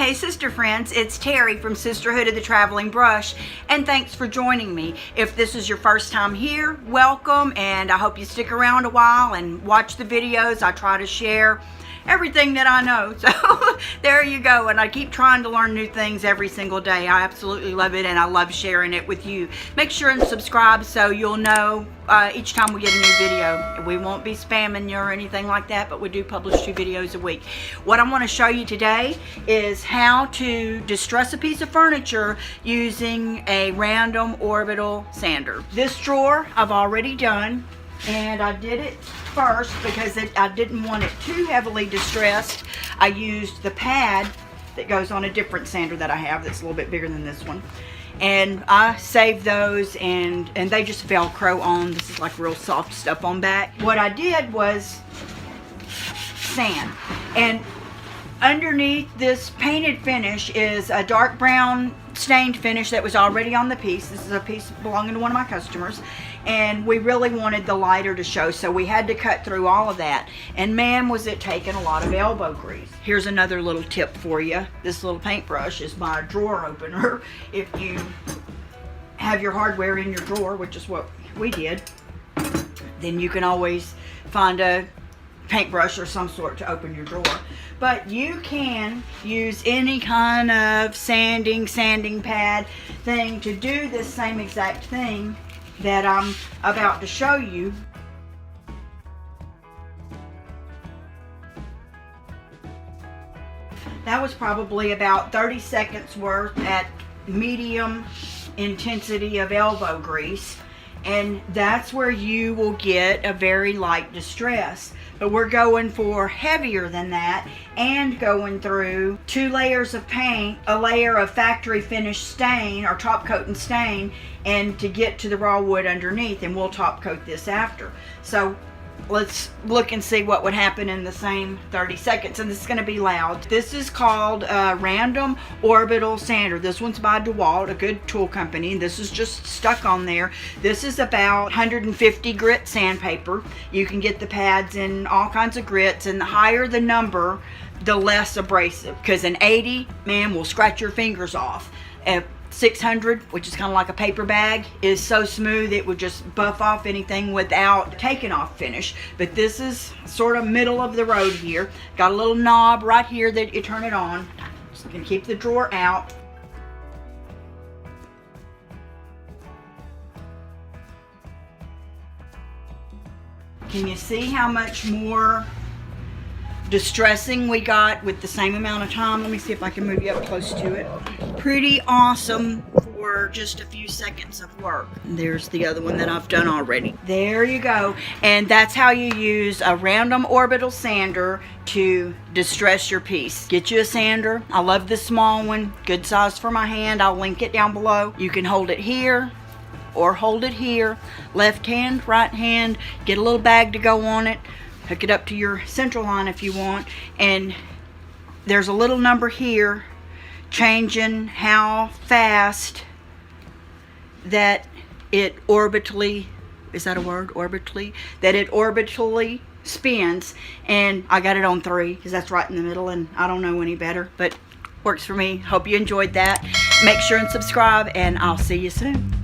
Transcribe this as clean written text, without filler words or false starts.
Hey sister friends, it's Terry from Sisterhood of the Traveling Brush, and thanks for joining me. If this is your first time here, welcome, and I hope you stick around a while and watch the videos. I try to share everything that I know, so there you go. And I keep trying to learn new things every single day. I absolutely love it, and I love sharing it with you. Make sure and subscribe so you'll know each time we get a new video. We won't be spamming you or anything like that, but we do publish 2 videos a week. What I want to show you today is how to distress a piece of furniture using a random orbital sander. This drawer I've already done, and I did it first because I didn't want it too heavily distressed. I used the pad that goes on a different sander that I have that's a little bit bigger than this one, and I saved those, and they just Velcro on. This is like real soft stuff on back. What I did was sand, and underneath this painted finish is a dark brown stained finish that was already on the piece. This is a piece belonging to one of my customers, and we really wanted the lighter to show, so we had to cut through all of that. And man, was it taking a lot of elbow grease. Here's another little tip for you. This little paintbrush is my drawer opener. If you have your hardware in your drawer, which is what we did, then you can always find a paintbrush or some sort to open your drawer. But you can use any kind of sanding pad thing to do this same exact thing that I'm about to show you. That was probably about 30 seconds worth at medium intensity of elbow grease, and that's where you will get a very light distress. But we're going for heavier than that, and going through 2 layers of paint, a layer of factory finish stain or top coat and stain, and to get to the raw wood underneath, and we'll top coat this after. So let's look and see what would happen in the same 30 seconds. And this is going to be loud. This is called Random Orbital Sander. This one's by Dewalt, a good tool company. This is just stuck on there. This is about 150 grit sandpaper. You can get the pads in all kinds of grits, and the higher the number, the less abrasive, because an 80, man, will scratch your fingers off. 600, which is kind of like a paper bag, is so smooth it would just buff off anything without taking off finish. But this is sort of middle of the road here. Got a little knob right here that you turn it on. Just gonna keep the drawer out. Can you see how much more distressing we got with the same amount of time? Let me see if I can move you up close to it. Pretty awesome for just a few seconds of work. And there's the other one that I've done already. There you go. And that's how you use a random orbital sander to distress your piece. Get you a sander. I love this small one. Good size for my hand. I'll link it down below. You can hold it here or hold it here. Left hand, right hand. Get a little bag to go on it. Hook it up to your central line if you want, and there's a little number here changing how fast that it orbitally, is that a word, orbitally? That it orbitally spins, and I got it on 3 because that's right in the middle, and I don't know any better, but works for me. Hope you enjoyed that. Make sure and subscribe, and I'll see you soon.